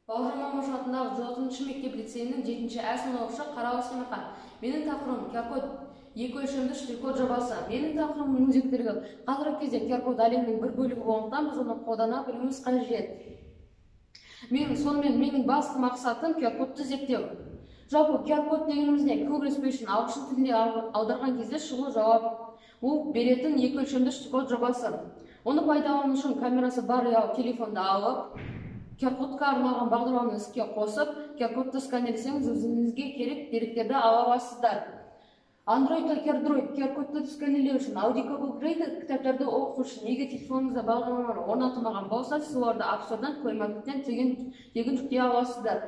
Бауыржан Момышұлы атындағы 4 мектеп лицейінің 7-ші А сыныптағы Қарабас Емехан. Менің тақырыбым QR-код 2 өлшемді штрих-код жобасы. Менің тақырыбымның өзектілігі қазіргі кезде QR-код әлемнің бір бөлігі болғандықтан біз оны қолдана білуіміз қажет. Менің басты мақсатым QR-кодты зерттеу. Жалпы QR-код дегеніміз не? Көбірек ағылшын тілінде аударған кезде шығу жауап беретін 2 өлшемді штрих-код жобасы. Оны пайдалану үшін камерасы бар телефонды алып, QR-кодқа арналған бағдарламаны іске қосып, QR-кодты сканерлесеңіз өзіңізге керек деректерді ала аласыздар. Android QR-кодты сканерлеу үшін аудиокабл грейдер кітаптарды оқу үшін неге телефоныңызда бағдарламалар орнатылмаған болса, сіз оларды App Store-дан қоймадан тегін жүктей аласыздар.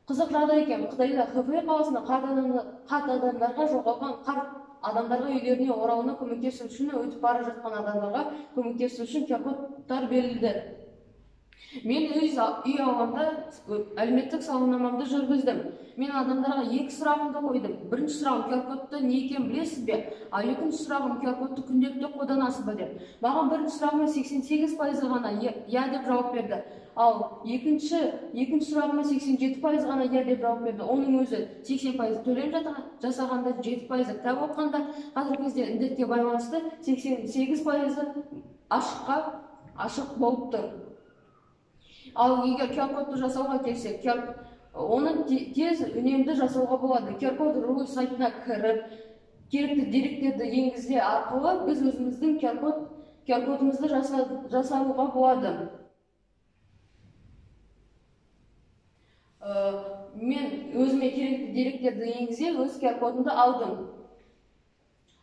Қызық жағдай екен, Қытайда Хэфэй қаласында қарт адамдарға жоғалған қарт адамдарға үйлеріне оралуына көмектесу үшін өтіп бара жатқан адамдарға көмектесу үшін QR-кодтар берілді. Мен өз үй ауламда әлеуметтік сауалнамамды жүргіздім. Мен адамдарға 2 сұрағымды қойдым. Бірінші сұрағым QR-кодты не екенін білесіз бе? Ал екінші сұрағым QR-кодты күнделікті қолданасыз ба деп. Маған бірінші сұрағыма 88% ғана я деп жауап берді. Ал екінші сұрағыма 87% ғана я деп жауап берді. Оның өзі 80% төлем жасағанда 7% кітап оқығанда, қазіргі кезде індетке байланысты 88% ашық болып тұр. Ал егер QR-кодты жасауға келсек, оны тез үнемді жасауға болады. QR-код.ру сайтына кіріп, керекті деректерді енгізе арқылы біз өзіміздің QR-кодымызды жасауға болады. Мен өзіме керекті деректерді енгізе өз QR-кодымды алдым.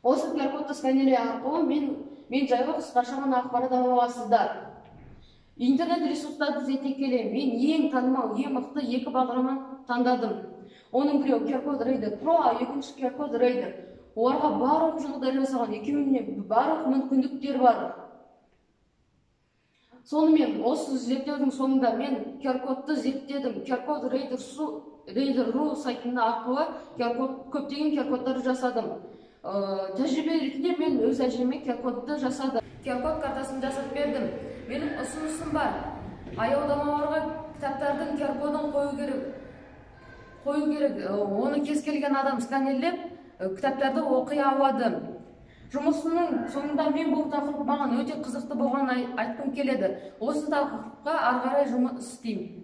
Осы QR-кодты сканерлеу арқылы мен жайлы қысқаша ғана ақпарат ала аласыздар. Интернет ресурстарды зерттей келе, мен ең танымал, ең мықты 2 бағдарламаны таңдадым. Оның біреуі QR-код Reader Pro, ал екінші QR-код Reader. Оларға барлық жағдай жасалған, екеуіне барлық мүмкіндіктер бар. Сонымен, осы зерттеудің соңында мен QR-кодты зерттедім. QR-код Reader.ru сайтында арқылы көптеген QR-кодтарды жасадым. Тәжірибе ретінде мен өз әжеме QR-кодты жасадым. QR-код картасын жасап бердім. Менің ұсынысым бар. Аялдамаларға кітаптардың QR-кодын қою керек. Оны кез келген адам сканерлеп, кітаптарды оқи алады. Жұмысымның соңында мен бұл тақырып маған өте қызықты болғанын айтқым келеді. Осы тақырыпқа ары қарай жұмыс істеймін.